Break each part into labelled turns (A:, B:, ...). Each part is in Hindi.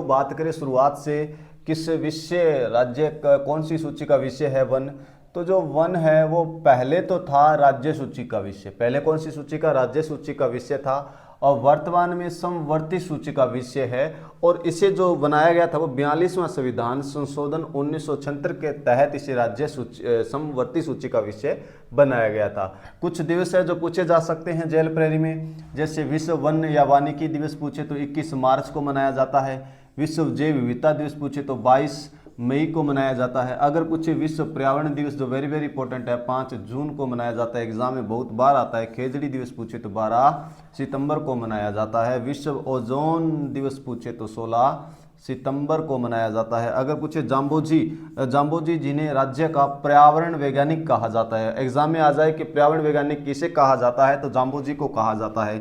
A: बात करें शुरुआत से, किस विषय राज्य का कौन सी सूची का विषय है वन, तो जो वन है वो पहले तो था राज्य सूची का विषय। पहले कौन सी सूची का? राज्य सूची का विषय था, और वर्तमान में समवर्ती सूची का विषय है। और इसे जो बनाया गया था वो 42वां संविधान संशोधन 1976 के तहत इसे राज्य सूची समवर्ती सूची का विषय बनाया गया था। कुछ दिवस है जो पूछे जा सकते हैं जेल प्रहरी में, जैसे विश्व वन या वानिकी दिवस पूछे तो 21 मार्च को मनाया जाता है। विश्व जैव विविधता दिवस पूछे तो 22 मई को मनाया जाता है। अगर पूछे विश्व पर्यावरण दिवस, जो वेरी वेरी इंपॉर्टेंट है, 5 जून को मनाया जाता है, एग्जाम में बहुत बार आता है। खेजड़ी दिवस पूछे तो 12 सितंबर को मनाया जाता है। विश्व ओजोन दिवस पूछे तो 16 सितंबर को मनाया जाता है। अगर पूछे जाम्बोजी जिन्हें राज्य का पर्यावरण वैज्ञानिक कहा जाता है, एग्जाम में आ जाए कि पर्यावरण वैज्ञानिक किसे कहा जाता है, तो जाम्बोजी को कहा जाता है।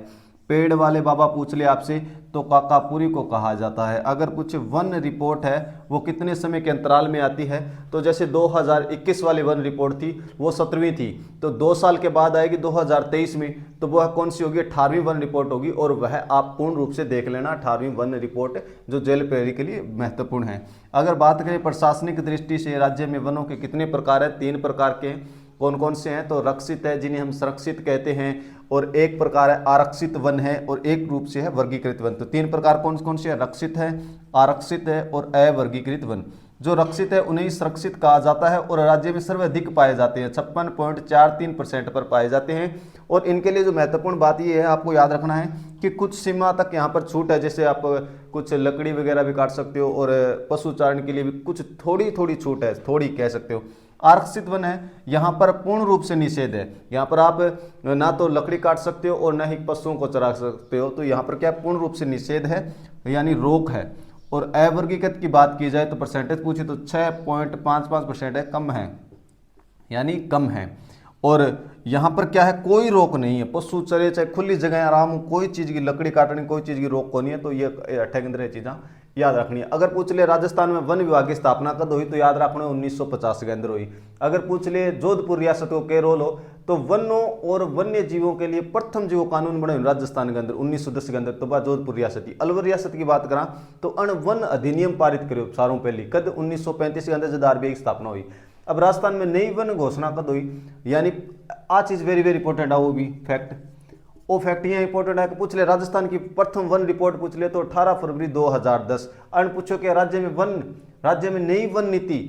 A: पेड़ वाले बाबा पूछ ले आपसे तो काकापुरी को कहा जाता है। अगर कुछ वन रिपोर्ट है वो कितने समय के अंतराल में आती है, तो जैसे 2021 वाली वन रिपोर्ट थी वो 17वीं थी, तो 2 साल के बाद आएगी 2023 में, तो वह कौन सी होगी? 18वीं वन रिपोर्ट होगी। और वह आप पूर्ण रूप से देख लेना 18वीं वन रिपोर्ट, जो जेल प्रहरी के लिए महत्वपूर्ण है। अगर बात करें प्रशासनिक दृष्टि से राज्य में वनों के कितने प्रकार है? 3 प्रकार के। कौन कौन से हैं? तो रक्षित है, जिन्हें हम संरक्षित कहते हैं, और एक प्रकार है आरक्षित वन है, और एक रूप से है वर्गीकृत वन। तो 3 प्रकार कौन कौन से हैं? रक्षित है, आरक्षित है और अवर्गीकृत वन। जो रक्षित है उन्हें संरक्षित कहा जाता है, और राज्य में सर्वाधिक पाए जाते हैं, 56.43% पर पाए जाते हैं। और इनके लिए जो महत्वपूर्ण बात ये है, आपको याद रखना है कि कुछ सीमा तक यहाँ पर छूट है, जैसे आप कुछ लकड़ी वगैरह भी काट सकते हो, और पशुचारण के लिए भी कुछ थोड़ी थोड़ी छूट है, थोड़ी कह सकते हो। आरक्षित वन है, यहाँ पर पूर्ण रूप से निषेध है। यहाँ पर आप ना तो लकड़ी काट सकते हो और ना ही पशुओं को चरा सकते हो, तो यहाँ पर क्या पूर्ण रूप से निषेध है, यानी रोक है। और अवर्गीकृत की बात की जाए तो परसेंटेज पूछे तो 6.55% है, कम है, यानी कम है। और यहाँ पर क्या है? कोई रोक नहीं है, पशु चरे चाहे खुली जगह आराम, कोई चीज़ की लकड़ी काटने कोई चीज़ की रोक को नहीं है। तो ये 8 के अंदर चीज़ें याद रखनी है। अगर पूछ ले राजस्थान में वन विभाग की स्थापना कब हुई, तो याद रखना 1950 के अंदर हुई। अगर पूछ ले जोधपुर रियासत को के रोल हो, तो वनों और वन्य जीवों के लिए प्रथम जो कानून बने राजस्थान के अंदर 1910 के अंदर, तो वह जोधपुर रियासत थी। अलवर रियासत की बात करा तो अण वन अधिनियम पारित करो सारों पहली, कद 1935 के अंदर जब आरबीआई की स्थापना हुई। अब राजस्थान में नई वन घोषणा कद हुई, यानी आ चीज वेरी वेरी इंपॉर्टेंट है, वो भी फैक्ट। वो फैक्ट ये इंपॉर्टेंट है कि पूछ ले राजस्थान की प्रथम वन रिपोर्ट पूछ ले तो 18 फरवरी 2010। अन पूछो कि राज्य में नई वन नीति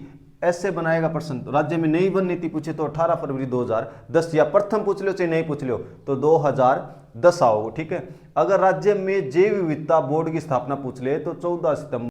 A: ऐसे बनाएगा प्रश्न, तो राज्य में नई वन नीति पूछे तो 18 फरवरी 2010, या प्रथम पूछ लो चाहे नहीं पूछ लो तो 2010 आओ, ठीक है। अगर राज्य में जैव विविधता बोर्ड की स्थापना पूछ ले तो 14 सितंबर